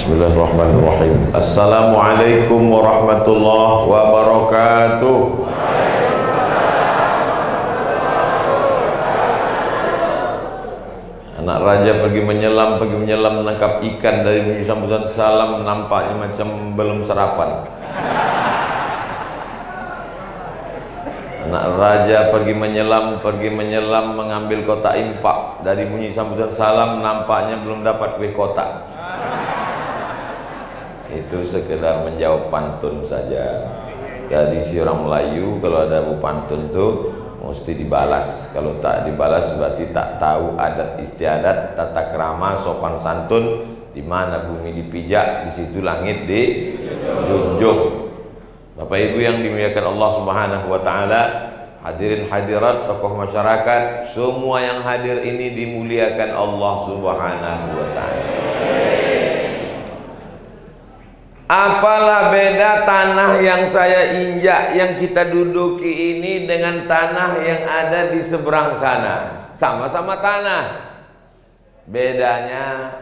Bismillahirrahmanirrahim. Assalamualaikum warahmatullahi wabarakatuh. Anak raja pergi menyelam menangkap ikan. Dari bunyi sambutan salam nampaknya macam belum sarapan. Anak raja pergi menyelam mengambil kotak infak. Dari bunyi sambutan salam nampaknya belum dapat kue kotak. Itu sekedar menjawab pantun saja. Tradisi orang Melayu kalau ada bu pantun tuh mesti dibalas. Kalau tak dibalas berarti tak tahu adat istiadat, tata krama, sopan santun. Di mana bumi dipijak, di situ langit dijunjung. Bapak Ibu yang dimuliakan Allah Subhanahu wa taala, hadirin hadirat, tokoh masyarakat, semua yang hadir ini dimuliakan Allah Subhanahu wa taala. Apalah beda tanah yang saya injak, yang kita duduki ini dengan tanah yang ada di seberang sana. Sama-sama tanah. Bedanya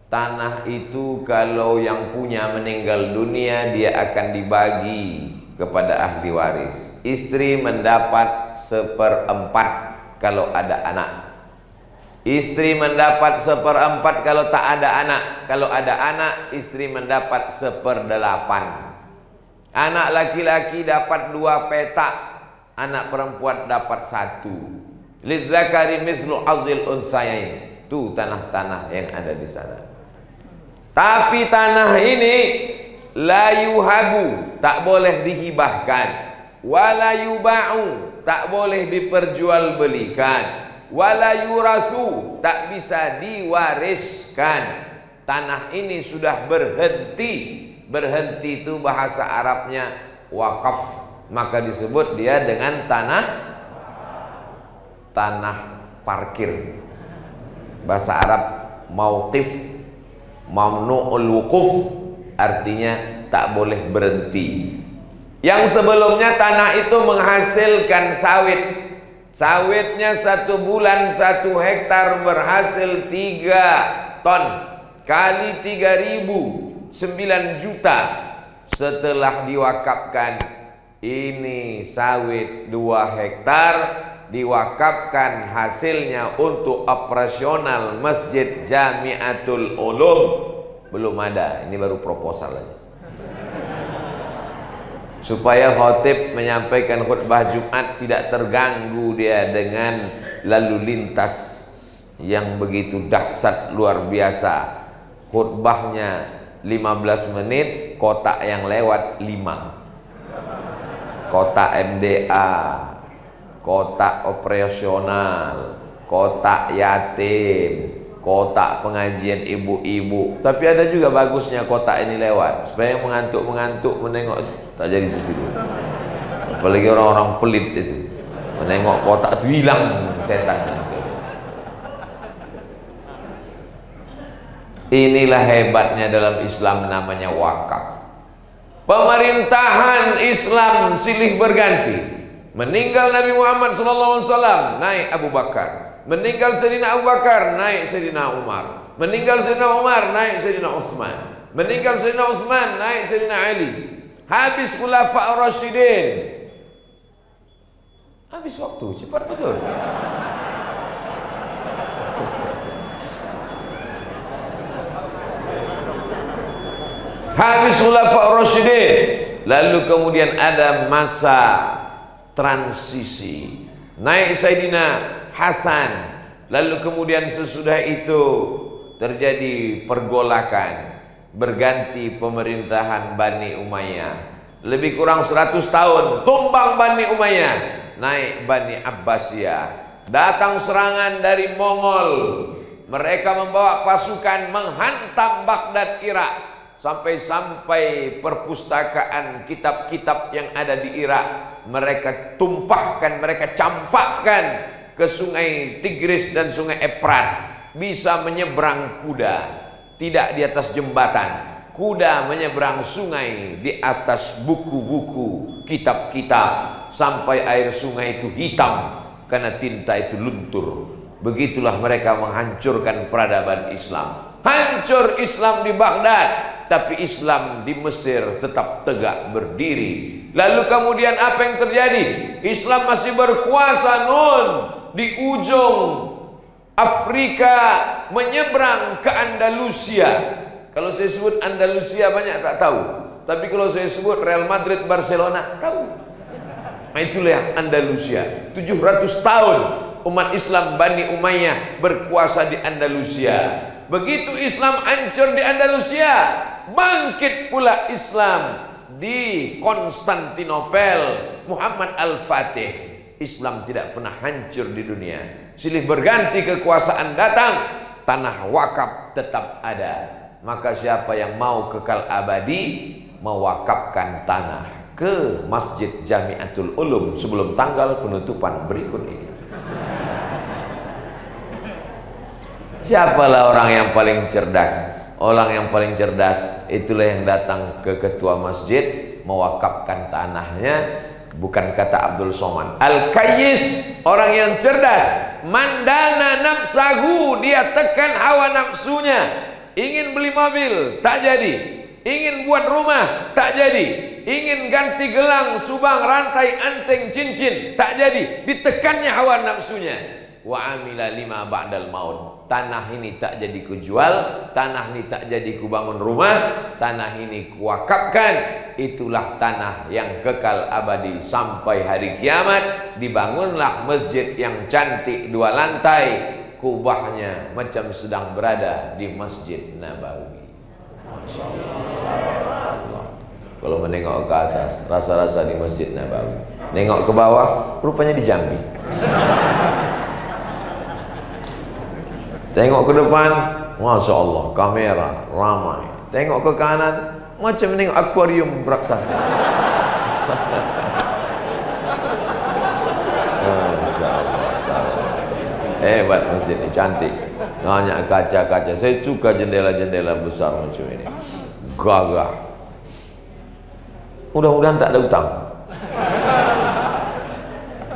tanah itu kalau yang punya meninggal dunia, dia akan dibagi kepada ahli waris. Istri mendapat 1/4 kalau ada anak. Istri mendapat 1/4 kalau tak ada anak. Kalau ada anak, istri mendapat 1/8. Anak laki-laki dapat 2 petak, anak perempuan dapat 1. Lidzakari mithlu hadzil unsayain. Itu tanah-tanah yang ada di sana. Tapi tanah ini la yuhabu, tak boleh dihibahkan. Wala yuba'u, tak boleh diperjualbelikan. Wala yurasu, tak bisa diwariskan. Tanah ini sudah berhenti. Berhenti itu bahasa Arabnya wakaf, maka disebut dia dengan tanah parkir. Bahasa Arab mauqif, mamnu'ul wukuf, artinya tak boleh berhenti. Yang sebelumnya tanah itu menghasilkan sawit. Sawitnya 1 bulan 1 hektar berhasil 3 ton kali 3.000, 9 juta. Setelah diwakafkan, ini sawit 2 hektar diwakafkan hasilnya untuk operasional Masjid Jamiatul Ulum. Belum ada, ini baru proposal aja. Supaya khotib menyampaikan khutbah Jumat tidak terganggu dia dengan lalu lintas yang begitu dahsyat luar biasa. Khutbahnya 15 menit, kotak yang lewat 5. Kotak MDA, kotak operasional, kotak yatim, kotak pengajian ibu-ibu. Tapi ada juga bagusnya kotak ini lewat, supaya yang mengantuk menengok tak jadi itu dulu. Apalagi orang-orang pelit itu, menengok kotak itu hilang setan. Inilah hebatnya dalam Islam, namanya wakaf. Pemerintahan Islam silih berganti. Meninggal Nabi Muhammad SAW, naik Abu Bakar. Meninggal Sayyidina Abu Bakar, naik Sayyidina Umar. Meninggal Sayyidina Umar, naik Sayyidina Utsman. Meninggal Sayyidina Utsman, naik Sayyidina Ali. Habis Khulafa Ar-Rasyidin. Habis waktu, cepat betul. Habis Khulafa Ar-Rasyidin. Lalu kemudian ada masa transisi. Naik Sayyidina Hasan. Lalu kemudian sesudah itu terjadi pergolakan, berganti pemerintahan Bani Umayyah. Lebih kurang 100 tahun tumbang Bani Umayyah, naik Bani Abbasiyah. Datang serangan dari Mongol. Mereka membawa pasukan menghantam Baghdad, Irak. Sampai perpustakaan kitab-kitab yang ada di Irak mereka tumpahkan, mereka campakkan ke sungai Tigris dan sungai Efrat. Bisa menyeberang kuda, tidak di atas jembatan. Kuda menyeberang sungai di atas buku-buku, kitab-kitab, sampai air sungai itu hitam karena tinta itu luntur. Begitulah mereka menghancurkan peradaban Islam. hancur Islam di Baghdad, tapi Islam di Mesir tetap tegak berdiri. Lalu kemudian apa yang terjadi? Islam masih berkuasa di ujung Afrika, menyeberang ke Andalusia. Kalau saya sebut Andalusia banyak tak tahu, tapi kalau saya sebut Real Madrid, Barcelona tahu. Nah, itulah Andalusia. 700 tahun umat Islam Bani Umayyah berkuasa di Andalusia. Begitu Islam hancur di Andalusia, bangkit pula Islam di Konstantinopel, Muhammad Al-Fatih. Islam tidak pernah hancur di dunia. Silih berganti kekuasaan datang, tanah wakaf tetap ada. Maka siapa yang mau kekal abadi, mewakafkan tanah ke Masjid Jamiatul Ulum sebelum tanggal penutupan berikut ini. Siapalah orang yang paling cerdas? Orang yang paling cerdas itulah yang datang ke ketua masjid, mewakafkan tanahnya. Bukan kata Abdul Somad. Al-Kayyis, orang yang cerdas. Mandana nafsahu, dia tekan hawa nafsunya. Ingin beli mobil, tak jadi. Ingin buat rumah, tak jadi. Ingin ganti gelang, subang, rantai, anteng, cincin, tak jadi. Ditekannya hawa nafsunya. Wa amila lima ba'dal maut. Tanah ini tak jadi kujual, tanah ini tak jadi kubangun rumah, tanah ini kuwakafkan. Itulah tanah yang kekal abadi sampai hari kiamat. Dibangunlah masjid yang cantik 2 lantai, kubahnya macam sedang berada di Masjid Nabawi. Masya Allah. Kalau menengok ke atas, rasa-rasa di Masjid Nabawi. Nengok ke bawah, rupanya di Jambi. Tengok ke depan, Masya Allah, kamera ramai. Tengok ke kanan, macam menengok akuarium raksasa. Masya Allah. Hebat masjid ini, cantik. Banyak kaca-kaca. Saya suka jendela-jendela besar macam ini. Gagah. Mudah-mudahan tak ada utang.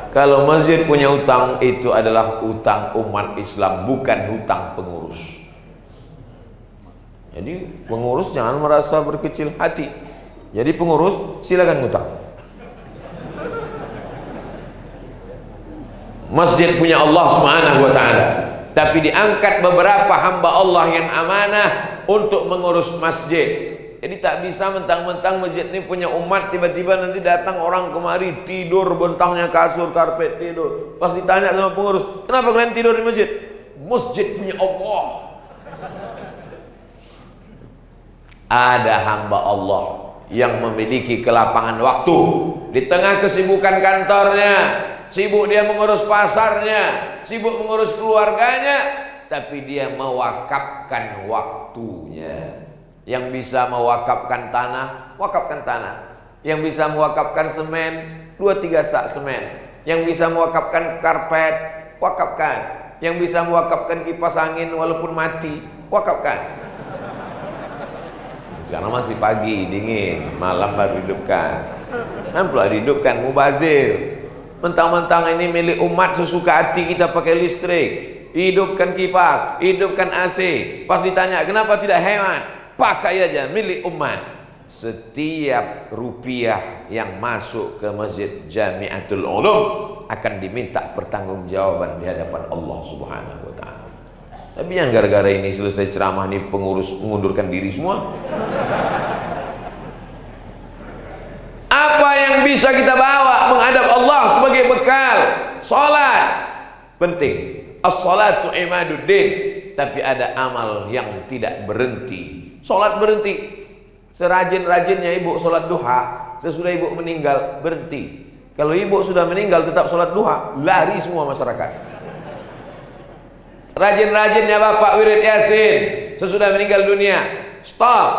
Kalau masjid punya utang, itu adalah utang umat Islam, bukan hutang pengurus. Jadi pengurus jangan merasa berkecil hati. Jadi pengurus silakan utang. Masjid punya Allah Subhanahu wa ta'ala, tapi diangkat beberapa hamba Allah yang amanah untuk mengurus masjid. Jadi tak bisa mentang-mentang masjid ini punya umat, tiba-tiba nanti datang orang kemari tidur bentangnya kasur, karpet, tidur. Pas ditanya sama pengurus, kenapa kalian tidur di masjid? Masjid punya Allah. Ada hamba Allah yang memiliki kelapangan waktu di tengah kesibukan kantornya, sibuk dia mengurus pasarnya, sibuk mengurus keluarganya, tapi dia mewakafkan waktunya. Yang bisa mewakafkan tanah, wakafkan tanah. Yang bisa mewakafkan semen, 2-3 sak semen. Yang bisa mewakafkan karpet, wakafkan. Yang bisa mewakafkan kipas angin walaupun mati, wakafkan. Sekarang masih pagi, dingin, malam baru hidupkan. Nampaklah dihidupkan, mubazir. Mentang-mentang ini milik umat, sesuka hati kita pakai listrik. Hidupkan kipas, hidupkan AC. Pas ditanya, kenapa tidak hemat? Pakai aja, milik umat. Setiap rupiah yang masuk ke Masjid Jamiatul Ulum akan diminta pertanggungjawaban di hadapan Allah Subhanahu wa ta'ala. Tapi yang gara-gara ini selesai ceramah nih pengurus mengundurkan diri semua. Apa yang bisa kita bawa menghadap Allah sebagai bekal? Salat penting. As-salatu imaduddin. Tapi ada amal yang tidak berhenti. Sholat berhenti. Serajin-rajinnya ibu sholat duha, sesudah ibu meninggal berhenti. Kalau ibu sudah meninggal tetap sholat duha, lari semua masyarakat. Rajin-rajinnya bapak wirid yasin, sesudah meninggal dunia, stop,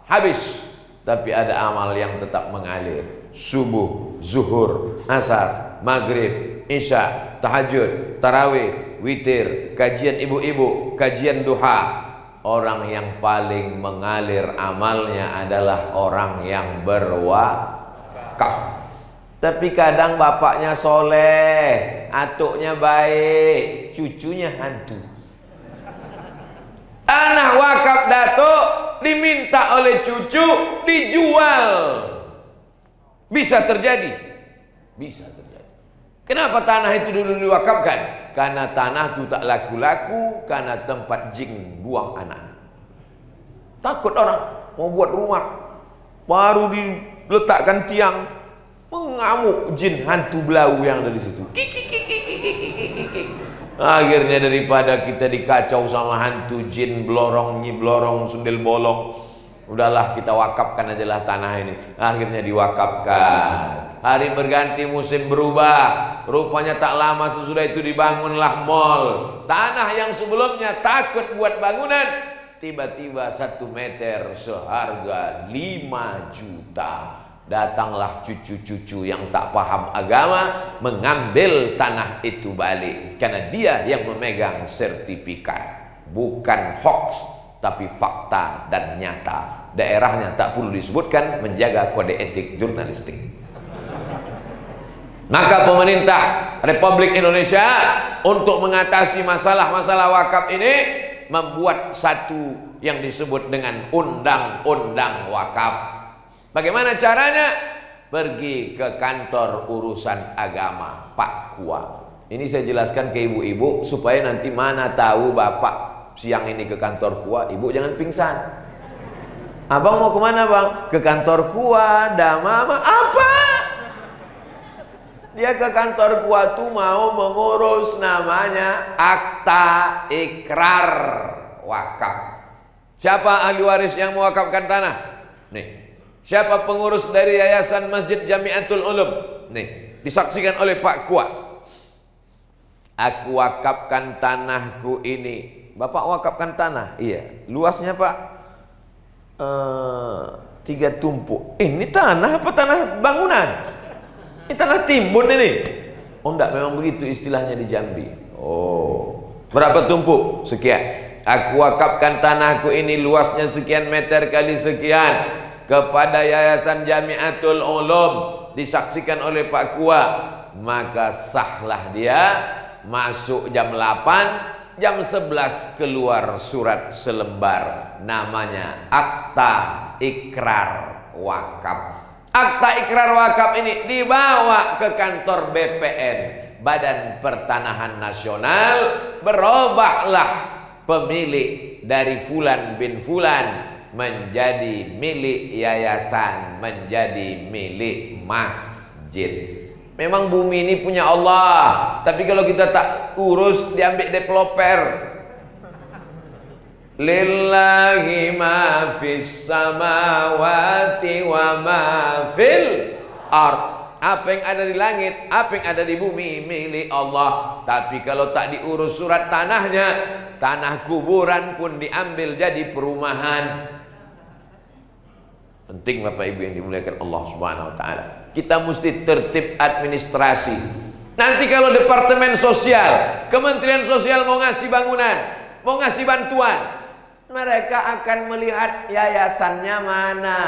habis. Tapi ada amal yang tetap mengalir. Subuh, zuhur, asar, maghrib, isya, tahajud, tarawih, witir, kajian ibu-ibu, kajian duha. Orang yang paling mengalir amalnya adalah orang yang berwakaf. Tapi kadang bapaknya soleh, atuknya baik, cucunya hantu. Tanah wakaf datuk diminta oleh cucu dijual. Bisa terjadi? Bisa terjadi. Kenapa tanah itu dulu diwakafkan? Karena tanah itu tak laku-laku, karena tempat jin buang anak. Takut orang mau buat rumah, baru diletakkan tiang, mengamuk jin hantu belau yang ada di situ. Akhirnya daripada kita dikacau sama hantu jin blorong, nyi blorong, sundel bolong, udahlah kita wakafkan aja lah tanah ini. Akhirnya diwakafkan. Hari berganti, musim berubah. Rupanya tak lama sesudah itu dibangunlah mall. Tanah yang sebelumnya takut buat bangunan, tiba-tiba 1 meter seharga 5 juta. Datanglah cucu-cucu yang tak paham agama, mengambil tanah itu balik, karena dia yang memegang sertifikat. Bukan hoax, tapi fakta dan nyata. Daerahnya tak perlu disebutkan, menjaga kode etik jurnalistik. Maka pemerintah Republik Indonesia untuk mengatasi masalah-masalah wakaf ini membuat satu yang disebut dengan Undang-Undang Wakaf. Bagaimana caranya? Pergi ke kantor urusan agama Pak Kua. Ini saya jelaskan ke ibu-ibu supaya nanti mana tahu bapak siang ini ke kantor Kua, ibu jangan pingsan. Abang mau kemana bang? Ke kantor Kua, mama. Apa? Dia ke kantor Kua tuh mau mengurus namanya akta ikrar wakaf. Siapa ahli waris yang mewakafkan tanah? Nih. Siapa pengurus dari Yayasan Masjid Jamiatul Ulum? Nih, disaksikan oleh Pak Kua. Aku wakafkan tanahku ini. Bapak wakafkan tanah? Iya. Luasnya Pak? 3 tumpuk. Ini tanah apa tanah bangunan? Ini tanah timbun ini. Oh enggak, memang begitu istilahnya di Jambi. Oh, berapa tumpuk? Sekian. Aku wakafkan tanahku ini luasnya sekian meter kali sekian kepada Yayasan Jamiatul Ulum, disaksikan oleh Pak Kua. Maka sahlah dia. Masuk jam 8, jam 11 keluar surat selembar, namanya akta ikrar wakaf. Akta ikrar wakaf ini dibawa ke kantor BPN, Badan Pertanahan Nasional. Berubahlah pemilik dari Fulan bin Fulan menjadi milik yayasan, menjadi milik masjid. Memang bumi ini punya Allah, tapi kalau kita tak urus diambil developer. Lillahi ma fis samawati wa ma fil ard. Apa yang ada di langit, apa yang ada di bumi milik Allah. Tapi kalau tak diurus surat tanahnya, tanah kuburan pun diambil jadi perumahan. Penting Bapak Ibu yang dimuliakan Allah Subhanahu wa taala. Kita mesti tertib administrasi. Nanti kalau Departemen Sosial, Kementerian Sosial mau ngasih bangunan, mau ngasih bantuan, mereka akan melihat yayasannya mana.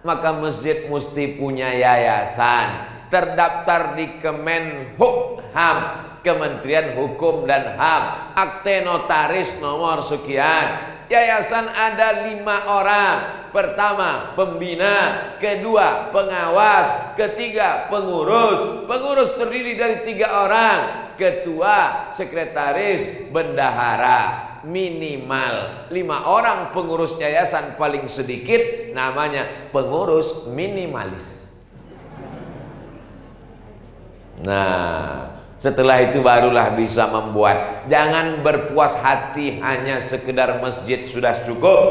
Maka masjid mesti punya yayasan, terdaftar di Kemenhukam, Kementerian Hukum dan HAM, akte notaris nomor sekian. Yayasan ada 5 orang. Pertama pembina, kedua pengawas, ketiga pengurus. Pengurus terdiri dari 3 orang, ketua, sekretaris, bendahara. Minimal 5 orang pengurus yayasan, paling sedikit namanya pengurus minimalis. Nah, setelah itu barulah bisa membuat. Jangan berpuas hati hanya sekedar masjid sudah cukup.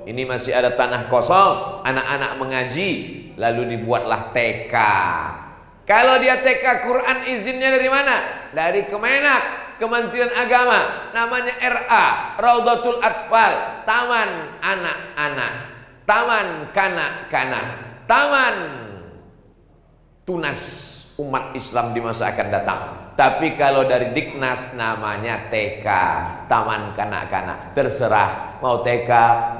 Ini masih ada tanah kosong, anak-anak mengaji, lalu dibuatlah TK. Kalau dia TK, Quran izinnya dari mana? Dari Kemenak, Kementerian Agama, namanya RA, Raudatul Atfal, Taman Anak-anak, Taman Kanak-kanak, Taman Tunas umat Islam di masa akan datang. Tapi kalau dari Diknas namanya TK, Taman Kanak-kanak. Terserah mau TK,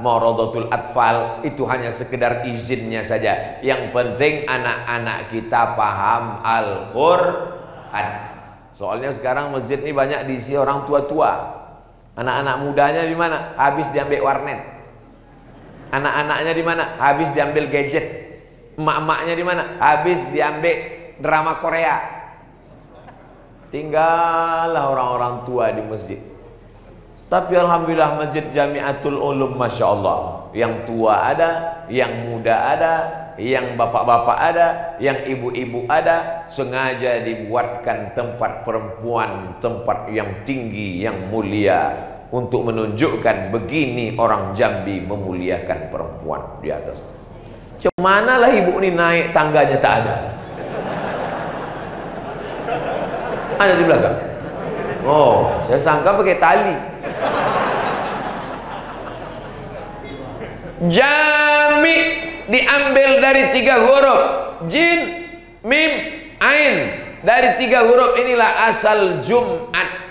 mau Raudatul Atfal, itu hanya sekedar izinnya saja. Yang penting anak-anak kita paham Al-Quran. Soalnya sekarang masjid ini banyak diisi orang tua-tua. Anak-anak mudanya di mana? Habis diambil warnet. Anak-anaknya di mana? Habis diambil gadget. Emak-emaknya di mana? Habis diambil drama Korea. Tinggallah orang-orang tua di masjid. Tapi alhamdulillah Masjid Jamiatul Ulum, Masya Allah, yang tua ada, yang muda ada, yang bapak-bapak ada, yang ibu-ibu ada. Sengaja dibuatkan tempat perempuan, tempat yang tinggi, yang mulia, untuk menunjukkan begini orang Jambi memuliakan perempuan di atas. Cemana lah ibu ini naik tangganya tak ada. Ada di belakang. Oh, saya sangka pakai tali. Jami diambil dari 3 huruf, jin, mim, ain. Dari 3 huruf inilah asal Jumat.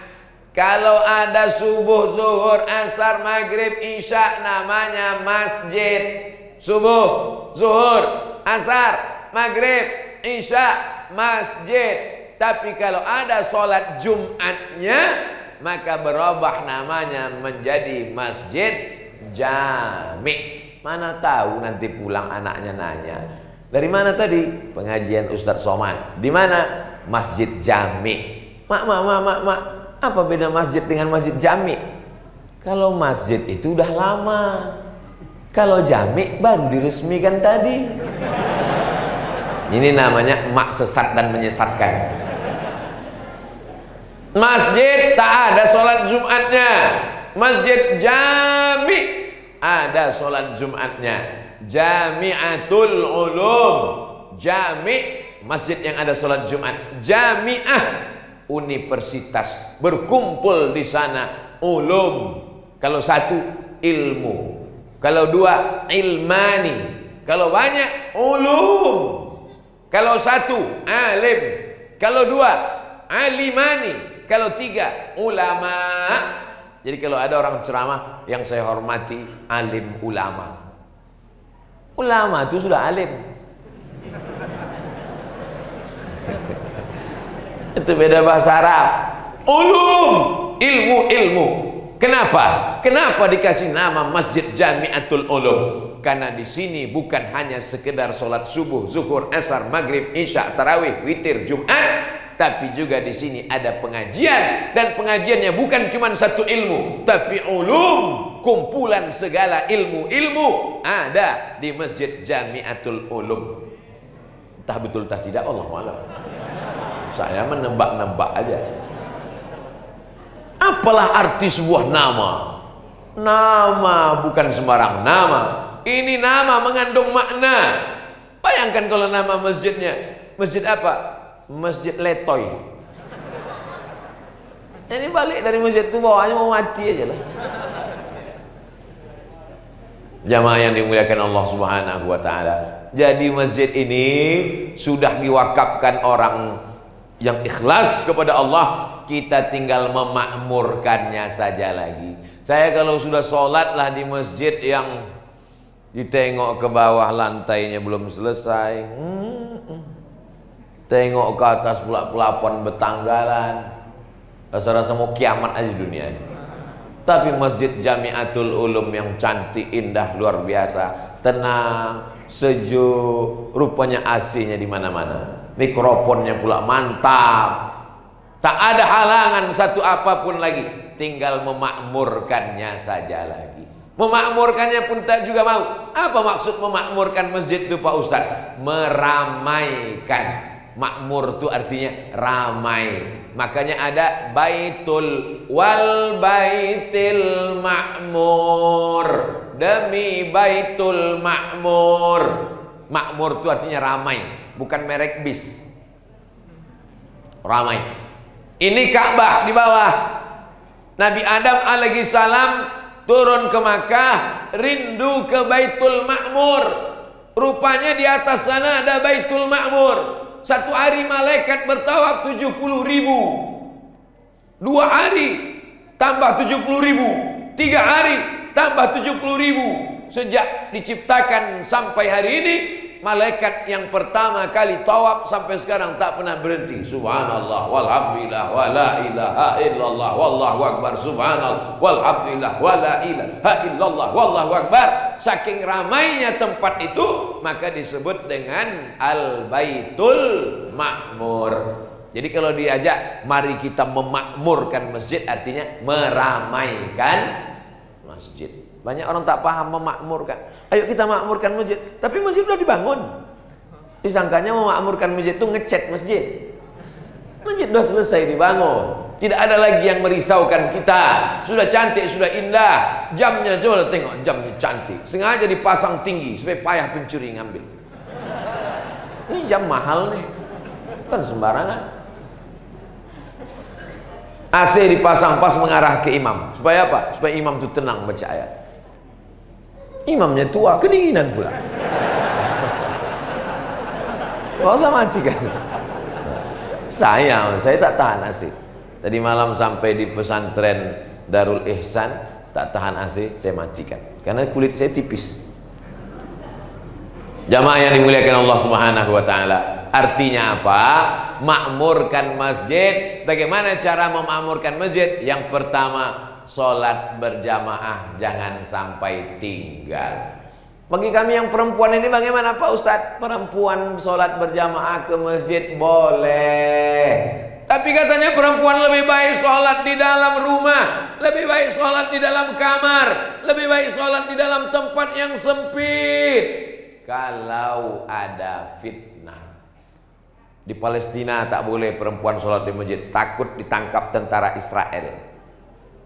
Kalau ada subuh, zuhur, asar, maghrib, isya, namanya masjid. Subuh, zuhur, asar, maghrib, isya, masjid. Tapi kalau ada sholat Jumatnya, maka berubah namanya menjadi masjid jami. Mana tahu nanti pulang anaknya nanya, dari mana tadi? Pengajian Ustadz Somad. Di mana? Masjid Jami. Mak, apa beda masjid dengan masjid jami? Kalau masjid itu udah lama, kalau jami baru diresmikan tadi. Ini namanya mak sesat dan menyesatkan. Masjid tak ada sholat Jumatnya. Masjid Jami ada sholat Jumatnya. Jamiatul Ulum, Jami, masjid yang ada sholat Jumat. Jamiah, universitas, berkumpul di sana. Ulum, kalau satu ilmu, kalau dua ilmani, kalau banyak ulum. Kalau satu alim, kalau dua alimani, kalau 3 ulama. Jadi kalau ada orang ceramah yang saya hormati, alim ulama. Ulama itu sudah alim. Itu beda bahasa Arab. Ulum, ilmu. Kenapa? Kenapa dikasih nama Masjid Jamiatul Ulum? Karena di sini bukan hanya sekedar sholat subuh, zuhur, asar, maghrib, isya, tarawih, witir, Jumat, tapi juga di sini ada pengajian, dan pengajiannya bukan cuma satu ilmu, tapi ulum, kumpulan segala ilmu ada di Masjid Jamiatul Ulum. Entah betul entah tidak, Allah a'lam. Saya menebak-nebak aja. Apalah arti sebuah nama? Nama bukan sembarang nama. Ini nama mengandung makna. Bayangkan kalau nama masjidnya, masjid apa? Masjid Letoy. Ini balik dari masjid itu bawahnya mau mati aja lah. Jamaah yang dimuliakan Allah Subhanahu wa taala. Jadi masjid ini sudah diwakafkan orang yang ikhlas kepada Allah, kita tinggal memakmurkannya saja lagi. Saya kalau sudah sholat lah di masjid yang ditengok ke bawah lantainya belum selesai, tengok ke atas pula pelapon betanggalan, rasa-rasa mau kiamat aja dunia ini. Tapi Masjid Jamiatul Ulum yang cantik, indah, luar biasa, tenang, sejuk, rupanya AC-nya di mana-mana, mikrofonnya pula mantap, tak ada halangan satu apapun lagi, tinggal memakmurkannya saja lagi. Memakmurkannya pun tak juga mau. Apa maksud memakmurkan masjid itu Pak Ustadz? Meramaikan. Makmur itu artinya ramai. Makanya ada baitul wal baitil makmur, demi baitul makmur. Makmur itu artinya ramai, bukan merek bis. Ramai. Ini Ka'bah di bawah. Nabi Adam alaihi salam turun ke Makkah, rindu ke Baitul Ma'mur. Rupanya di atas sana ada Baitul Ma'mur. Satu hari malaikat bertawaf 70.000. 2 hari tambah 70.000. 3 hari tambah 70.000. Sejak diciptakan sampai hari ini malaikat yang pertama kali tawaf sampai sekarang tak pernah berhenti. Subhanallah walhamdulillah wala ilaha illallah wallahu akbar. Subhanallah walhamdulillah wala ilaha illallah wallahu akbar. Saking ramainya tempat itu, maka disebut dengan Al-Baitul Ma'mur. Jadi kalau diajak mari kita memakmurkan masjid, artinya meramaikan masjid. Banyak orang tak paham memakmurkan. Ayo kita makmurkan masjid, tapi masjid sudah dibangun. Disangkanya memakmurkan masjid itu ngecat masjid. Masjid sudah selesai dibangun. Tidak ada lagi yang merisaukan kita. Sudah cantik, sudah indah. Jamnya coba tengok, jamnya cantik. Sengaja dipasang tinggi supaya payah pencuri ngambil. Ini jam mahal nih, kan sembarangan. AC dipasang pas mengarah ke imam. Supaya apa? Supaya imam itu tenang baca ayat. Imamnya tua, kedinginan pula. Gak usah mati kan. Saya tak tahan AC. Tadi malam sampai di pesantren Darul Ihsan, tak tahan AC, saya matikan. Karena kulit saya tipis. Jamaah yang dimuliakan Allah Subhanahu wa taala. Artinya apa? Makmurkan masjid. Bagaimana cara memakmurkan masjid? Yang pertama, sholat berjamaah, jangan sampai tinggal. Bagi kami yang perempuan ini bagaimana Pak Ustadz? Perempuan sholat berjamaah ke masjid boleh, tapi katanya perempuan lebih baik sholat di dalam rumah, lebih baik sholat di dalam kamar, lebih baik sholat di dalam tempat yang sempit. Kalau ada fitnah di Palestina, tak boleh perempuan sholat di masjid, takut ditangkap tentara Israel.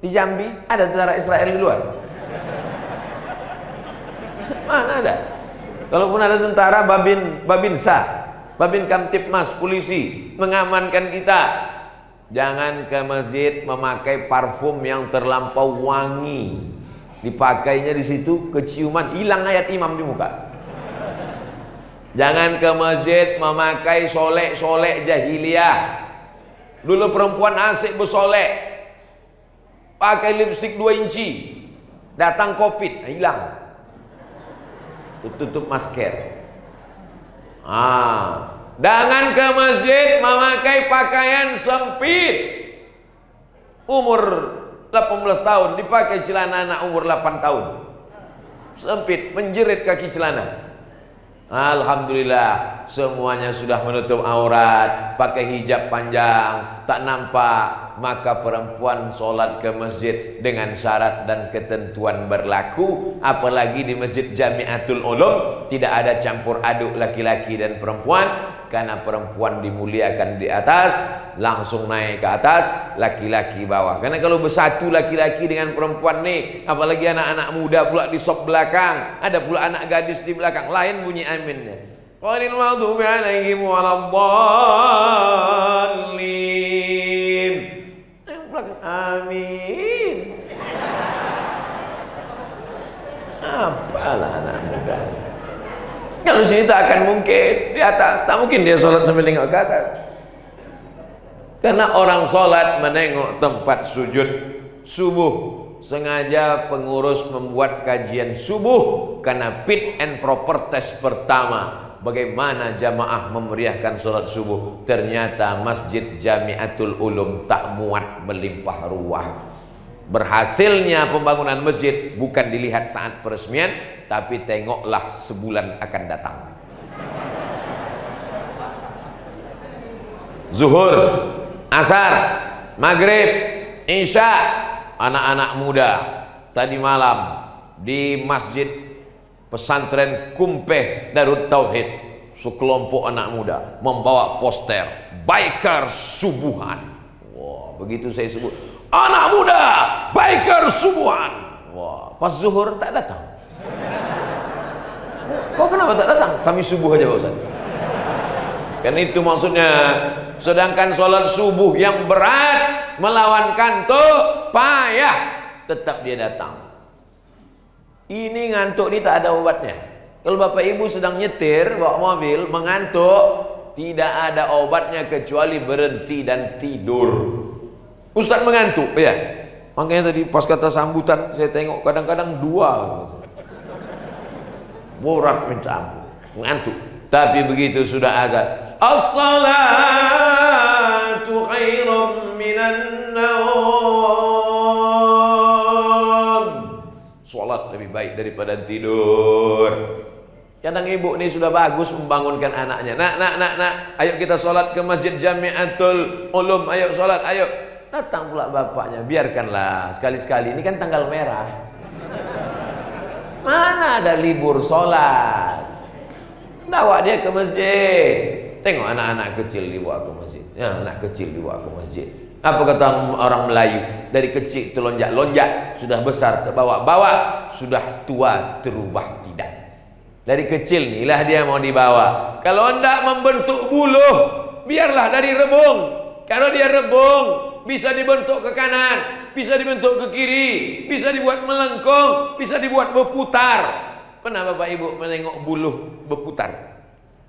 Di Jambi ada tentara Israel di luar. Mana ada? Kalaupun ada tentara, Babinsa, Babin Kamtipmas, polisi mengamankan kita. Jangan ke masjid memakai parfum yang terlampau wangi. Dipakainya di situ keciuman, hilang ayat imam di muka. Jangan ke masjid memakai solek-solek jahiliyah. Dulu perempuan asik bersolek, pakai lipstik 2 inci, datang COVID, hilang. Tutup masker. Jangan ke masjid memakai pakaian sempit. Umur 18 tahun dipakai celana anak umur 8 tahun. Sempit, menjerit kaki celana. Alhamdulillah, semuanya sudah menutup aurat, pakai hijab panjang, tak nampak. Maka perempuan sholat ke masjid dengan syarat dan ketentuan berlaku. Apalagi di Masjid Jamiatul Ulum tidak ada campur aduk laki-laki dan perempuan, karena perempuan dimuliakan di atas, langsung naik ke atas, laki-laki bawah. Karena kalau bersatu laki-laki dengan perempuan nih, apalagi anak-anak muda pula di sop belakang, ada pula anak gadis di belakang, lain bunyi aminnya. Ghairil maghdubi alaihim waladdallin. Amin. Apalah anak muda. Kalau sini tak akan mungkin di atas, tak mungkin dia sholat sambil tengok ke atas. Karena orang sholat menengok tempat sujud subuh. Sengaja pengurus membuat kajian subuh karena fit and proper test pertama. Bagaimana jamaah memeriahkan sholat subuh? Ternyata Masjid Jamiatul Ulum tak muat melimpah ruah. Berhasilnya pembangunan masjid bukan dilihat saat peresmian, tapi tengoklah sebulan akan datang. Zuhur, asar, maghrib, isya, anak-anak muda tadi malam di masjid pesantren Kumpeh Darut Tauhid, sekelompok anak muda membawa poster biker subuhan. Wah, begitu saya sebut anak muda biker subuhan, wah, pas zuhur tak datang. Kok kenapa tak datang? Kami subuh aja Pak Ustaz. Kan itu maksudnya. Sedangkan sholat subuh yang berat melawan kantuk payah, tetap dia datang. Ini ngantuk ini tak ada obatnya. Kalau bapak ibu sedang nyetir bawa mobil mengantuk, tidak ada obatnya kecuali berhenti dan tidur. Ustaz mengantuk, ya. Makanya tadi pas kata sambutan saya tengok kadang-kadang 2 gitu. Borat minta ampun. ngantuk. Tapi begitu sudah azan, as-salatu khairum minan naum, sholat lebih baik daripada tidur. Kadang ibu ini sudah bagus membangunkan anaknya. Nak, ayo kita sholat ke Masjid Jamiatul Ulum, ayo sholat, ayo. Datang pula bapaknya, biarkanlah sekali-sekali, ini kan tanggal merah. Mana ada libur sholat. Bawa dia ke masjid. Tengok anak-anak kecil dibawa ke masjid. Ya, anak kecil dibawa ke masjid. Apa kata orang Melayu? Dari kecil terlonjak-lonjak, sudah besar terbawa-bawa, sudah tua terubah tidak. Dari kecil inilah dia mau dibawa. Kalau hendak membentuk buluh, biarlah dari rebung. Kalau dia rebung, bisa dibentuk ke kanan, bisa dibentuk ke kiri, bisa dibuat melengkung, bisa dibuat berputar. Pernah Bapak Ibu menengok buluh berputar?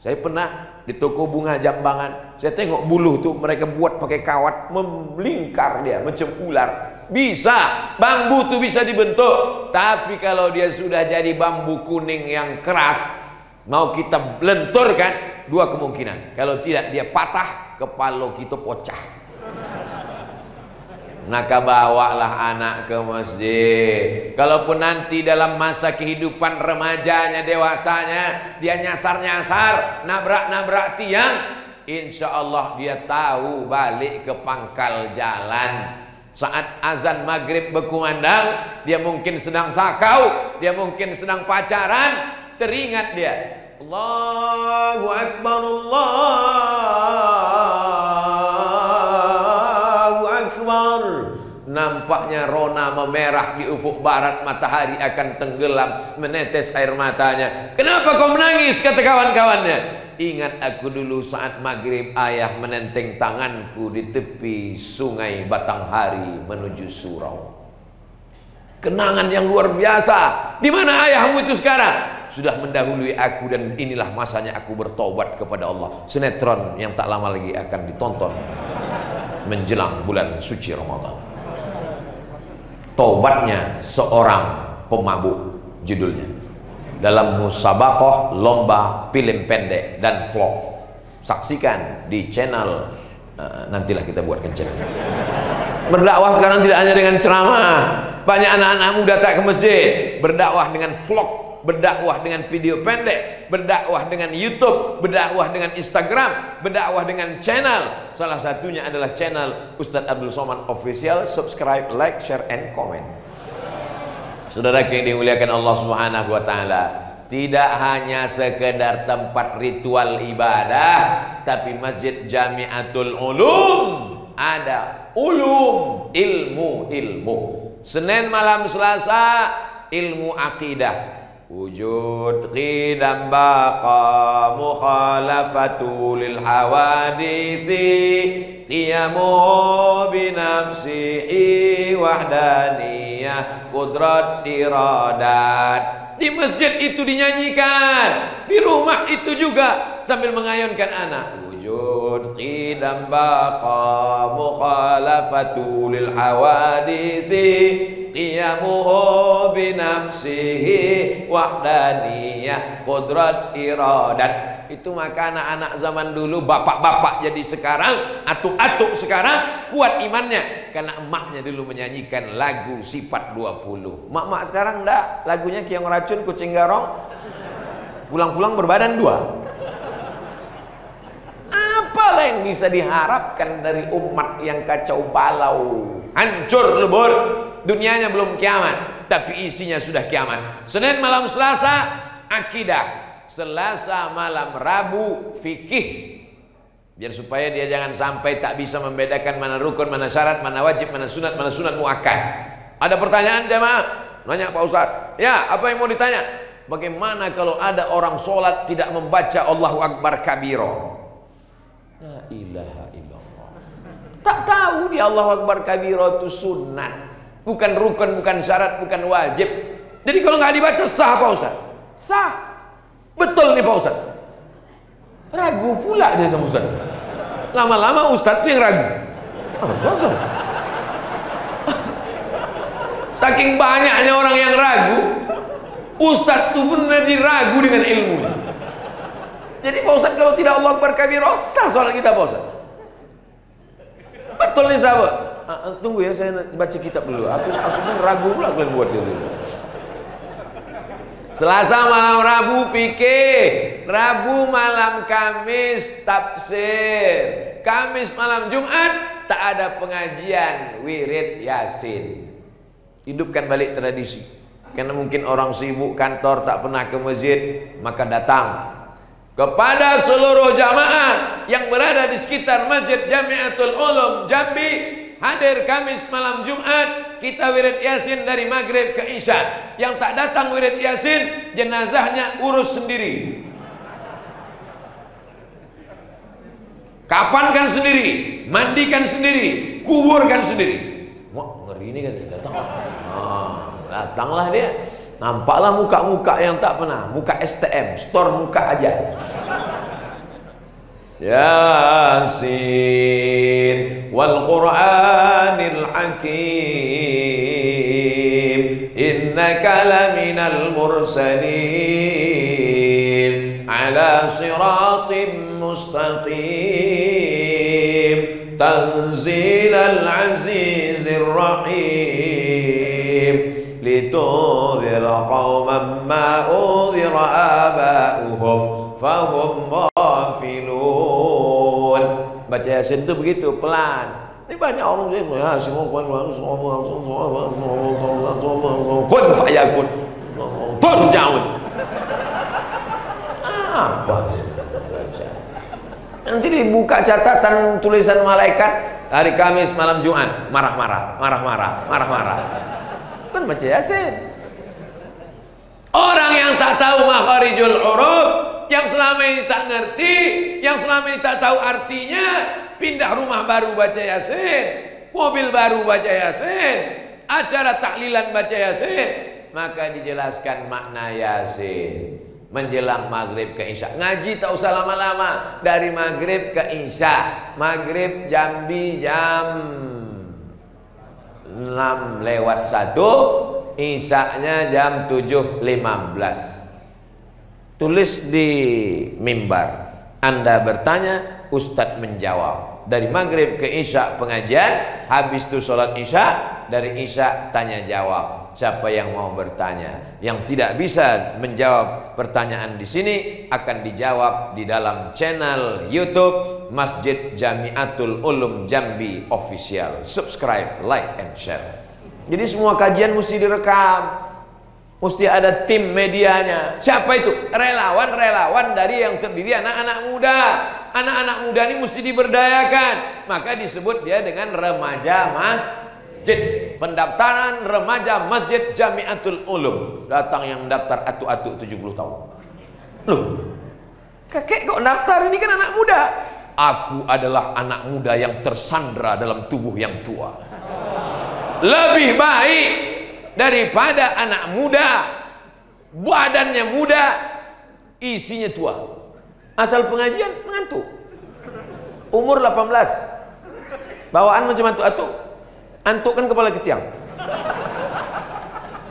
Saya pernah di toko bunga Jambangan, saya tengok buluh tuh mereka buat pakai kawat, melingkar dia macam ular. Bisa, bambu tuh bisa dibentuk. Tapi kalau dia sudah jadi bambu kuning yang keras, mau kita lenturkan, dua kemungkinan. Kalau tidak dia patah, kepala kita pecah. Maka bawalah anak ke masjid. Kalaupun nanti dalam masa kehidupan remajanya, dewasanya, dia nyasar-nyasar, nabrak-nabrak tiang, insya Allah dia tahu balik ke pangkal jalan. Saat azan maghrib berkumandang, dia mungkin sedang sakau, dia mungkin sedang pacaran, teringat dia, Allahu Akbar, Allahu Akbar. Nampaknya rona memerah di ufuk barat, matahari akan tenggelam, menetes air matanya. Kenapa kau menangis? Kata kawan-kawannya. Ingat aku dulu saat maghrib ayah menenteng tanganku di tepi sungai Batanghari menuju surau. Kenangan yang luar biasa. Di mana ayahmu itu sekarang? Sudah mendahului aku dan inilah masanya aku bertobat kepada Allah. Sinetron yang tak lama lagi akan ditonton menjelang bulan suci Ramadan. Tobatnya seorang pemabuk judulnya. Dalam musabaqah lomba film pendek dan vlog. Saksikan di channel, nantilah kita buatkan channel. Berdakwah sekarang tidak hanya dengan ceramah. Banyak anak-anak muda tak ke masjid, berdakwah dengan vlog, berdakwah dengan video pendek, berdakwah dengan YouTube, berdakwah dengan Instagram, berdakwah dengan channel. Salah satunya adalah channel Ustadz Abdul Somad Official. Subscribe, like, share, and comment. Saudara yang dimuliakan Allah Subhanahu wa taala, tidak hanya sekedar tempat ritual ibadah, tapi Masjid Jamiatul Ulum ada ulum, ilmu. Senin malam Selasa ilmu akidah. Wujud qidam baqa mukhalafatu lil hawadisi qiyamu binafsihi wahdaniyah qudrat iradat. Di masjid itu dinyanyikan, di rumah itu juga sambil mengayunkan anak. Wujud qidam baqa mukhalafatu lil hawadisi qiyamuhu binafsihi wahdaniyah qudrat iradat. Itu maka anak-anak zaman dulu, bapak-bapak jadi sekarang, atuk-atuk sekarang kuat imannya karena emaknya dulu menyanyikan lagu sifat 20. Mak-mak sekarang enggak, lagunya Kiong Racun, Kucing Garong, pulang-pulang berbadan dua. Apalah yang bisa diharapkan dari umat yang kacau balau, hancur lebur? Dunianya belum kiamat, tapi isinya sudah kiamat. Senin malam Selasa akidah, Selasa malam Rabu fikih. Biar supaya dia jangan sampai tak bisa membedakan mana rukun, mana syarat, mana wajib, mana sunat muakkad. Ada pertanyaan jemaah? Nanya Pak Ustadz. Ya, apa yang mau ditanya? Bagaimana kalau ada orang sholat tidak membaca Allahu Akbar kabiro? La ilaha illallah. Tak tahu dia Allahu Akbar kabiro itu sunat, bukan rukun, bukan syarat, bukan wajib. Jadi kalau nggak dibaca sah Pak Ustaz? Sah. Betul nih Pak Ustaz. Ragu pula dia sama Ustaz. Lama-lama Ustaz itu yang ragu. Ustaz. Saking banyaknya orang yang ragu, Ustaz itu pun jadi ragu dengan ilmu. Jadi Pak Ustadz kalau tidak Allah Akbar kabirah sah sholat kita Pak Ustadz. Betul nih sahabat. Tunggu ya, saya baca kitab dulu. Aku pun ragu pula kalian buat itu. Selasa malam Rabu fikih, Rabu malam Kamis tafsir, Kamis malam Jumat tak ada pengajian wirid Yasin. Hidupkan balik tradisi. Karena mungkin orang sibuk kantor tak pernah ke masjid, maka datang kepada seluruh jamaah yang berada di sekitar Masjid Jamiatul Ulum Jambi, hadir Kamis malam Jumat, kita wirid Yasin dari maghrib ke Isya. Yang tak datang wirid Yasin, jenazahnya urus sendiri. Kapankan sendiri, mandikan sendiri, kuburkan sendiri. Wah, ngeri ini kan, datang. Datanglah dia. Nampaklah muka-muka yang tak pernah, muka STM, store muka aja. Yasin wal Qur'anil Hakim, innaka laminal mursalin ala siratim mustaqim, tanzilal azizir rahim, litunzira qauman ma unzira aba'uhum fahum ghafilun. Baca Yasin itu begitu pelan. Ini banyak orang Yasin kun fayakun turja'un. Apa baca? Nanti dibuka catatan tulisan malaikat hari Kamis malam Jumat, marah-marah, marah-marah, marah-marah. Kan baca Yasin. Orang yang tak tahu makharijul huruf, yang selama ini tak ngerti, yang selama ini tak tahu artinya, pindah rumah baru baca Yasin, mobil baru baca Yasin, acara tahlilan baca Yasin, maka dijelaskan makna Yasin. Menjelang maghrib ke Isya, ngaji tak usah lama-lama, dari maghrib ke Isya. Maghrib Jambi jam 6:01, Isyanya jam 7:15. Tulis di mimbar, Anda bertanya, Ustadz menjawab. Dari maghrib ke Isya pengajian, habis itu sholat Isya, dari Isya tanya jawab. Siapa yang mau bertanya, yang tidak bisa menjawab pertanyaan di sini akan dijawab di dalam channel YouTube Masjid Jamiatul Ulum Jambi Official. Subscribe, like, and share. Jadi semua kajian mesti direkam, mesti ada tim medianya. Siapa itu? Relawan-relawan dari yang terdiri anak-anak muda. Anak-anak muda ini mesti diberdayakan. Maka disebut dia dengan remaja masjid. Pendaftaran remaja Masjid Jamiatul Ulum. Datang yang mendaftar atu-atu 70 tahun. Loh, kakek kok daftar, ini kan anak muda. Aku adalah anak muda yang tersandra dalam tubuh yang tua. Lebih baik daripada anak muda, badannya muda, isinya tua. Asal pengajian mengantuk. Umur 18, bawaan macam atu-atu, antuk kan kepala ketiang.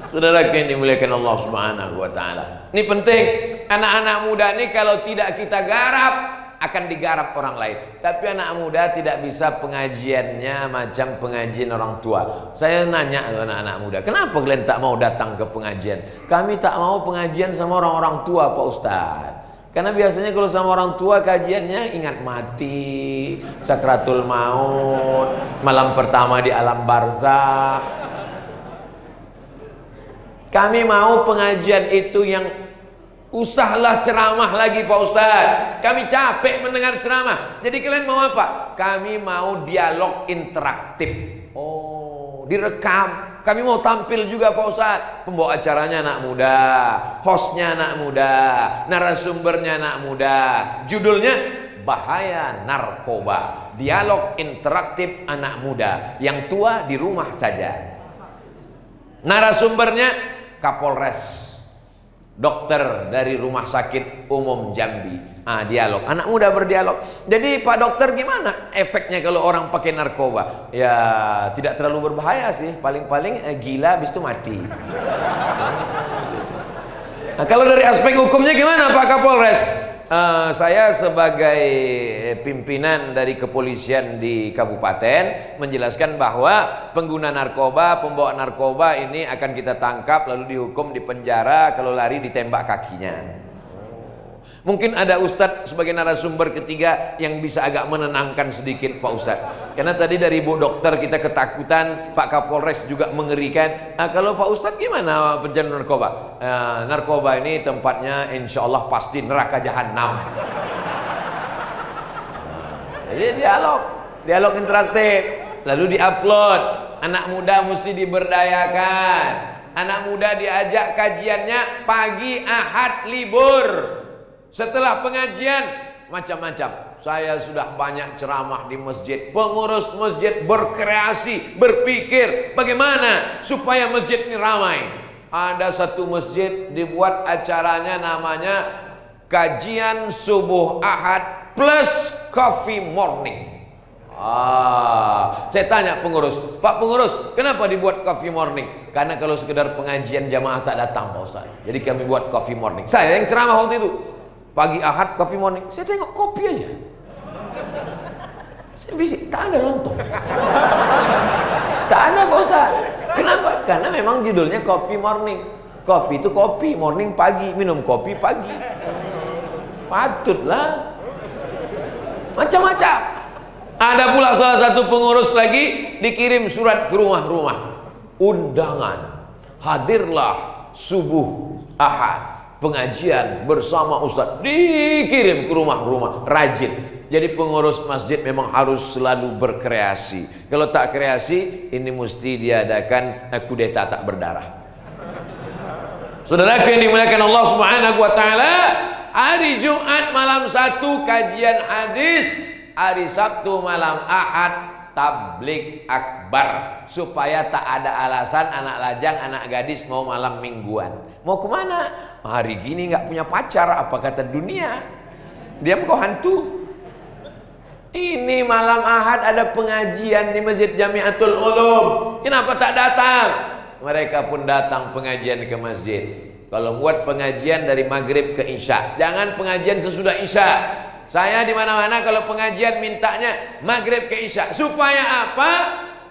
Saudara yang dimuliakan Allah Subhanahu wa taala. Ini penting, anak-anak muda ini kalau tidak kita garap akan digarap orang lain. Tapi anak muda tidak bisa pengajiannya macam pengajian orang tua. Saya nanya ke anak-anak muda, kenapa kalian tak mau datang ke pengajian? Kami tak mau pengajian sama orang-orang tua Pak Ustadz. Karena biasanya kalau sama orang tua kajiannya ingat mati, sakratul maut, malam pertama di alam barzakh. Kami mau pengajian itu yang usahlah ceramah lagi Pak Ustadz. Kami capek mendengar ceramah. Jadi kalian mau apa? Kami mau dialog interaktif. Oh, direkam. Kami mau tampil juga Pak Ustadz. Pembawa acaranya anak muda, hostnya anak muda, narasumbernya anak muda. Judulnya Bahaya Narkoba. Dialog interaktif anak muda. Yang tua di rumah saja. Narasumbernya Kapolres, dokter dari Rumah Sakit Umum Jambi. Dialog, anak muda berdialog. Jadi Pak Dokter, gimana efeknya kalau orang pakai narkoba? Ya tidak terlalu berbahaya sih, paling-paling gila habis itu mati. Nah, kalau dari aspek hukumnya gimana Pak Kapolres? Saya sebagai pimpinan dari kepolisian di kabupaten menjelaskan bahwa pengguna narkoba, pembawa narkoba ini akan kita tangkap lalu dihukum di penjara, kalau lari ditembak kakinya. Mungkin ada Ustadz sebagai narasumber ketiga yang bisa agak menenangkan sedikit Pak Ustadz. Karena tadi dari Bu Dokter kita ketakutan, Pak Kapolres juga mengerikan. Kalau Pak Ustadz gimana pencandu narkoba? Narkoba ini tempatnya insya Allah pasti neraka jahanam. Jadi dialog interaktif, lalu diupload. Anak muda mesti diberdayakan. Anak muda diajak kajiannya pagi Ahad libur. Setelah pengajian macam-macam. Saya sudah banyak ceramah di masjid. Pengurus masjid berkreasi, berpikir bagaimana supaya masjid ini ramai. Ada satu masjid dibuat acaranya namanya kajian subuh Ahad plus coffee morning. Saya tanya pengurus, Pak pengurus, kenapa dibuat coffee morning? Karena kalau sekedar pengajian jamaah tak datang Pak Ustaz. Jadi kami buat coffee morning. Saya yang ceramah waktu itu. Pagi Ahad coffee morning. Saya tengok kopi aja. Saya bisik, tak ada lontong. Tak ada Pak Ustaz. Kenapa? Karena memang judulnya coffee morning. Kopi itu kopi, morning pagi, minum kopi pagi. Patutlah. Macam-macam. Ada pula salah satu pengurus lagi dikirim surat ke rumah-rumah. Undangan. Hadirlah subuh Ahad. Pengajian bersama Ustadz, dikirim ke rumah-rumah, rajin. Jadi pengurus masjid memang harus selalu berkreasi. Kalau tak kreasi, ini mesti diadakan kudeta tak berdarah. Saudara yang dimuliakan Allah Subhanahu wa taala, hari Jumat malam 1 kajian hadis, hari Sabtu malam Ahad tablik akbar, supaya tak ada alasan anak lajang, anak gadis mau malam mingguan. Mau kemana? Hari gini nggak punya pacar, apa kata dunia? Diam kau hantu. Ini malam Ahad ada pengajian di Masjid Jamiatul Ulum. Kenapa tak datang? Mereka pun datang pengajian ke masjid. Kalau buat pengajian dari maghrib ke isya, jangan pengajian sesudah isya. Saya di mana-mana kalau pengajian mintanya maghrib ke isya. Supaya apa?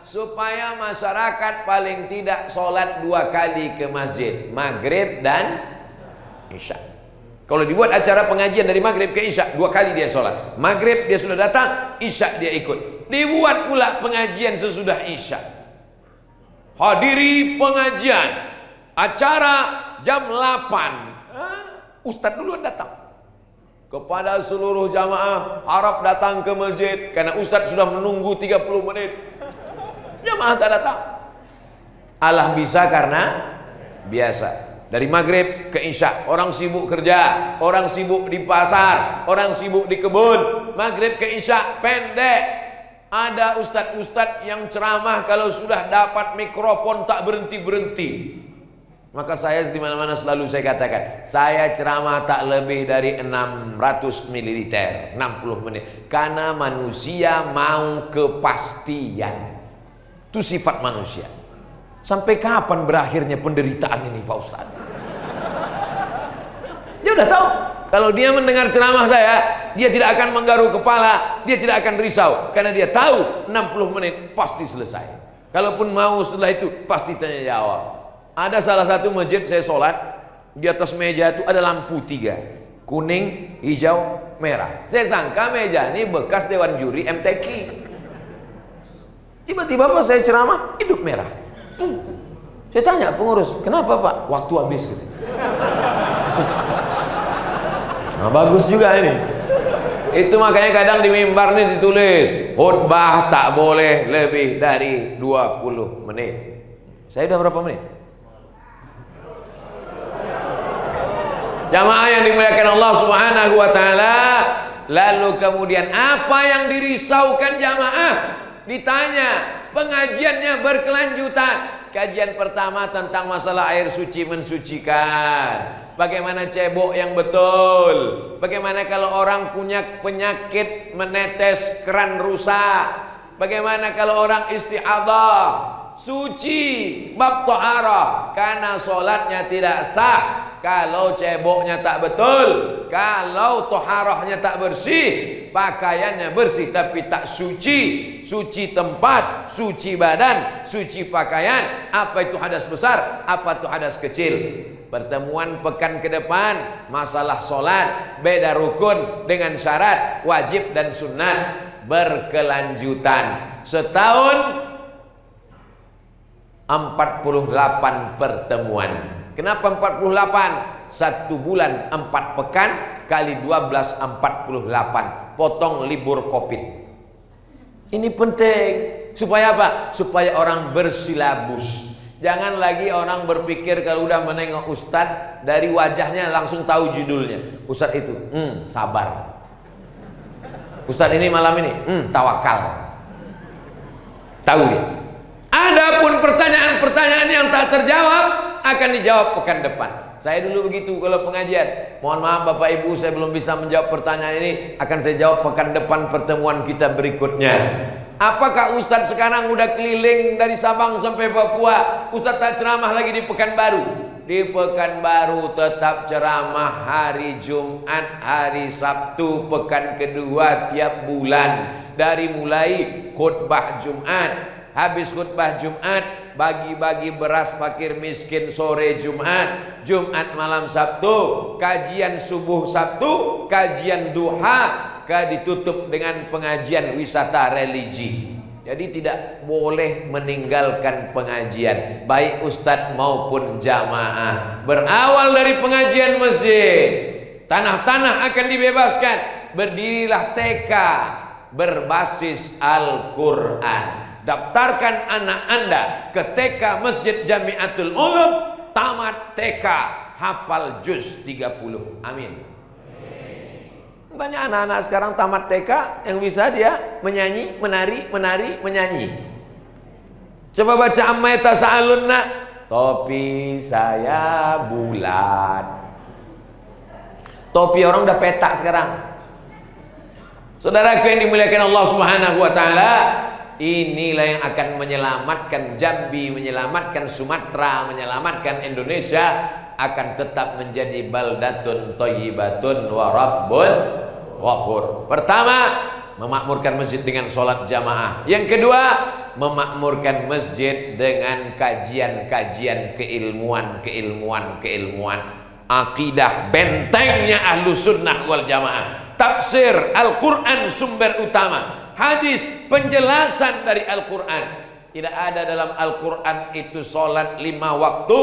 Supaya masyarakat paling tidak sholat 2 kali ke masjid, maghrib dan isya. Kalau dibuat acara pengajian dari maghrib ke isya, 2 kali dia sholat. Maghrib dia sudah datang, isya dia ikut. Dibuat pula pengajian sesudah isya. Hadiri pengajian, acara jam 8. Ustadz duluan datang. Kepada seluruh jamaah harap datang ke masjid, karena Ustadz sudah menunggu 30 menit. Jamaah tak datang. Allah bisa karena biasa. Dari maghrib ke isya, orang sibuk kerja, orang sibuk di pasar, orang sibuk di kebun. Maghrib ke isya pendek. Ada ustadz-ustadz yang ceramah kalau sudah dapat mikrofon tak berhenti-berhenti. Maka saya di mana-mana selalu saya katakan, saya ceramah tak lebih dari 600 ml, 60 menit. Karena manusia mau kepastian. Itu sifat manusia. Sampai kapan berakhirnya penderitaan ini Pak Ustadz? Dia udah tahu. Kalau dia mendengar ceramah saya, dia tidak akan menggaruk kepala, dia tidak akan risau. Karena dia tahu 60 menit pasti selesai. Kalaupun mau setelah itu, pasti tanya jawab. Ada salah satu masjid saya sholat, di atas meja itu ada lampu 3. Kuning, hijau, merah. Saya sangka meja ini bekas Dewan Juri MTQ. Tiba-tiba pas saya ceramah, hidup merah. Saya tanya pengurus, kenapa Pak? Waktu habis gitu. Nah, bagus juga ini. Itu makanya kadang di mimbar ini ditulis, khutbah tak boleh lebih dari 20 menit. Saya udah berapa menit? Jamaah yang dimuliakan Allah Subhanahu wa taala, lalu kemudian apa yang dirisaukan jamaah? Ditanya, pengajiannya berkelanjutan. Kajian pertama tentang masalah air suci mensucikan. Bagaimana cebok yang betul. Bagaimana kalau orang punya penyakit menetes keran rusak. Bagaimana kalau orang isti'adhah. Suci, bab taharah. Karena sholatnya tidak sah kalau ceboknya tak betul, kalau toharohnya tak bersih, pakaiannya bersih tapi tak suci, suci tempat, suci badan, suci pakaian, apa itu hadas besar, apa itu hadas kecil. Pertemuan pekan ke depan masalah solat, beda rukun dengan syarat, wajib dan sunat, berkelanjutan. Setahun 48 pertemuan. Kenapa 48? 1 bulan 4 pekan kali 12 48. Potong libur Covid. Ini penting. Supaya apa? Supaya orang bersilabus. Jangan lagi orang berpikir kalau udah menengok ustadz dari wajahnya langsung tahu judulnya. Ustadz itu, sabar. Ustadz ini malam ini, tawakal. Tahu dia. Adapun pertanyaan-pertanyaan yang tak terjawab akan dijawab pekan depan. Saya dulu begitu kalau pengajian. Mohon maaf Bapak Ibu, saya belum bisa menjawab pertanyaan ini. Akan saya jawab pekan depan pertemuan kita berikutnya. Apakah Ustadz sekarang udah keliling dari Sabang sampai Papua? Ustadz tak ceramah lagi di Pekanbaru. Di Pekanbaru tetap ceramah hari Jumat, hari Sabtu, pekan kedua tiap bulan. Dari mulai khutbah Jumat, habis khutbah Jumat, bagi-bagi beras fakir miskin sore Jumat, Jumat malam Sabtu, kajian subuh Sabtu, kajian duha, ditutup dengan pengajian wisata religi. Jadi tidak boleh meninggalkan pengajian, baik ustadz maupun jamaah. Berawal dari pengajian masjid, tanah-tanah akan dibebaskan. Berdirilah TK berbasis Al-Quran. Daftarkan anak Anda ke TK Masjid Jamiatul Ulum, tamat TK, hafal juz 30. Amin. Banyak anak-anak sekarang tamat TK yang bisa dia menyanyi, menari, menyanyi. Coba baca amma yatasaalunna, topi saya bulat. Topi orang udah petak sekarang. Saudaraku yang dimuliakan Allah Subhanahu wa taala, inilah yang akan menyelamatkan Jambi, menyelamatkan Sumatera, menyelamatkan Indonesia, akan tetap menjadi baldatun thayyibatun wa rabbun ghafur. Pertama, memakmurkan masjid dengan sholat jamaah. Yang kedua, memakmurkan masjid dengan kajian-kajian keilmuan. Akidah, bentengnya ahlu sunnah wal jamaah. Tafsir Al-Quran sumber utama, hadis penjelasan dari Al-Quran. Tidak ada dalam Al-Quran itu sholat 5 waktu.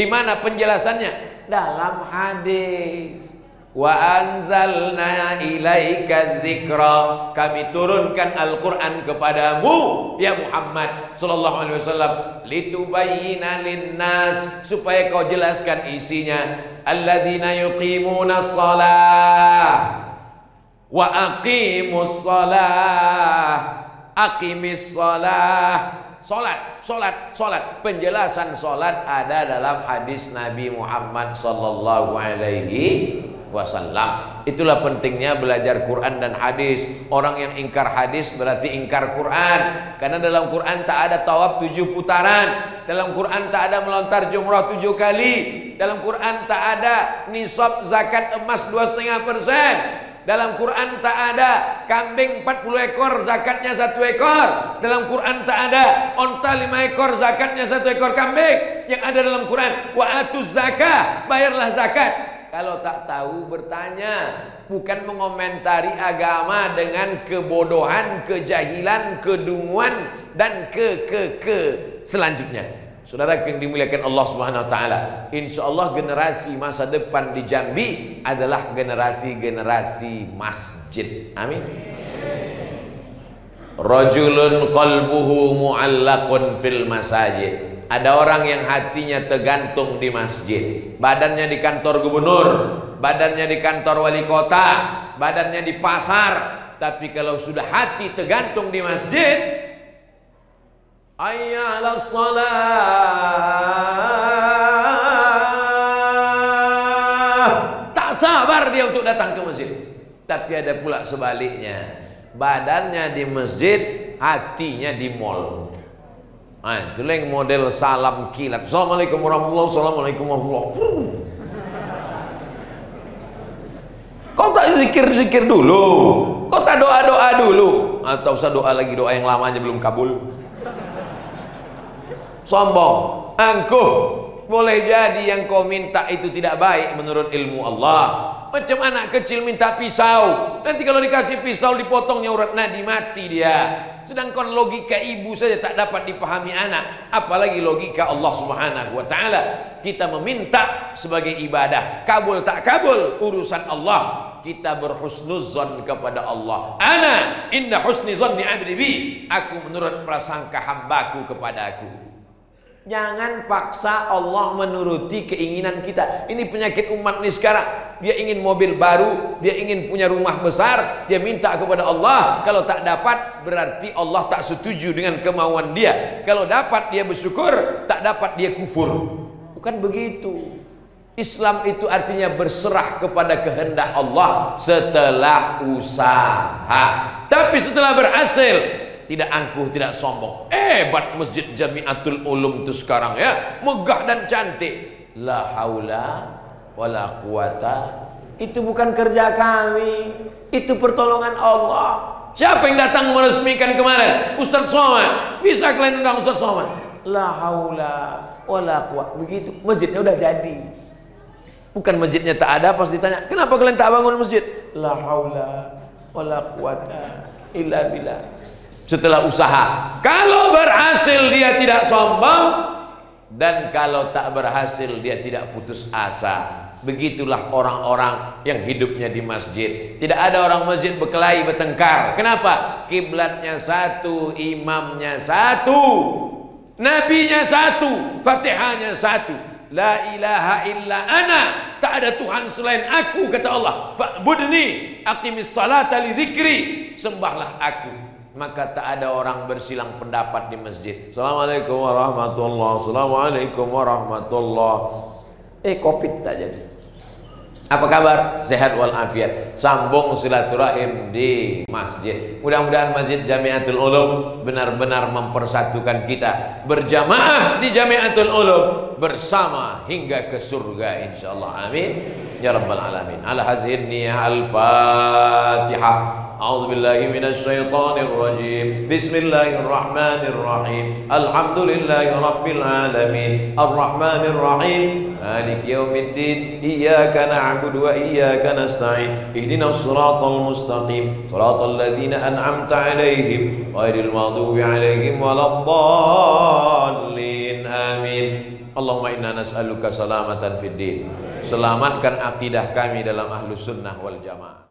Di mana penjelasannya? Dalam hadis. Wa anzalna ilaika dzikra, kami turunkan Al-Quran kepadamu ya Muhammad sallallahu alaihi wasallam, litubayyina linnas, supaya kau jelaskan isinya. Alladzina yuqimunas shalah wa aqimus shalah, aqimis shalah. Solat. Penjelasan solat ada dalam hadis Nabi Muhammad sallallahu alaihi wasallam. Itulah pentingnya belajar Quran dan hadis. Orang yang ingkar hadis berarti ingkar Quran. Karena dalam Quran tak ada tawaf 7 putaran. Dalam Quran tak ada melontar jumrah 7 kali. Dalam Quran tak ada nisab zakat emas 2,5%. Dalam Quran tak ada kambing 40 ekor zakatnya 1 ekor. Dalam Quran tak ada onta 5 ekor zakatnya 1 ekor kambing. Yang ada dalam Quran, wa atuz zakah, bayarlah zakat. Kalau tak tahu bertanya, bukan mengomentari agama dengan kebodohan, kejahilan, kedunguan dan selanjutnya. Saudara yang dimuliakan Allah Subhanahu wa taala, insyaallah generasi masa depan di Jambi adalah generasi masjid. Amin. Rajulun qalbuhu mu'allaqun fil masajid. Ada orang yang hatinya tergantung di masjid. Badannya di kantor gubernur, badannya di kantor wali kota, badannya di pasar, tapi kalau sudah hati tergantung di masjid, hayya 'alas shalah, tak sabar dia untuk datang ke masjid. Tapi ada pula sebaliknya, badannya di masjid, hatinya di mall. Nah, itu yang model salam kilat. Assalamualaikum warahmatullahi wabarakatuh. Assalamualaikum warahmatullahi wabarakatuh. zikir-zikir dulu. Kok tak doa-doa dulu? Atau usah doa lagi, doa yang lamanya belum kabul. Sombong, angkuh. Boleh jadi yang kau minta itu tidak baik menurut ilmu Allah. Macam anak kecil minta pisau, nanti kalau dikasih pisau dipotongnya urat nadi, mati dia. Sedangkan logika ibu saja tak dapat dipahami anak, apalagi logika Allah Subhanahu wa ta'ala. Kita meminta sebagai ibadah, kabul tak kabul urusan Allah. Kita berhusnuzon kepada Allah. Ana inna husni zanni abdi bi, aku menurut prasangka hambaku kepada aku. Jangan paksa Allah menuruti keinginan kita. Ini penyakit umat ini sekarang. Dia ingin mobil baru, dia ingin punya rumah besar, dia minta kepada Allah. Kalau tak dapat, berarti Allah tak setuju dengan kemauan dia. Kalau dapat, dia bersyukur. Tak dapat, dia kufur. Bukan begitu. Islam itu artinya berserah kepada kehendak Allah setelah usaha. Tapi setelah berhasil, tidak angkuh, tidak sombong. Hebat Masjid Jamiatul Ulum itu sekarang ya, megah dan cantik. La haula wala quwata. Itu bukan kerja kami, itu pertolongan Allah. Siapa yang datang meresmikan kemarin? Ustaz Somad. Bisa kalian undang Ustaz Somad? La haula wala quwata. Begitu, masjidnya udah jadi. Bukan masjidnya tak ada, pas ditanya, kenapa kalian tak bangun masjid? La haula wala quwata illa billah. Setelah usaha. Kalau berhasil dia tidak sombong, dan kalau tak berhasil dia tidak putus asa. Begitulah orang-orang yang hidupnya di masjid. Tidak ada orang masjid berkelahi bertengkar. Kenapa? Kiblatnya satu, imamnya satu, nabinya satu, fatihahnya satu. La ilaha illa ana, tak ada Tuhan selain aku, kata Allah. Fa'budni aqimis salata li dzikri, sembahlah aku. Maka tak ada orang bersilang pendapat di masjid. Assalamualaikum warahmatullahi, assalamualaikum warahmatullahi. Covid tak jadi. Apa kabar? Sehat walafiat. Sambung silaturahim di masjid. Mudah-mudahan Masjid Jamiatul Ulum benar-benar mempersatukan kita berjamaah di Jamiatul Ulum bersama hingga ke surga insyaallah. Amin ya rabbal alamin. Ala hazin niyah al-Fatihah. A'udzu billahi minasy syaithanir rajim. Bismillahirrahmanirrahim. Alhamdulillahi rabbil alamin. Arrahmanir rahim. Maliki yaumiddin. Iyyaka na'budu wa iyyaka nasta'in. Ihdinas siratal mustaqim. Siratal ladzina an'amta 'alaihim ghairil maghdubi 'alaihim waladdallin. Amin. Allahumma inna nas'aluka salamatan fid din. Selamatkan akidah kami dalam Ahlus Sunnah wal Jamaah.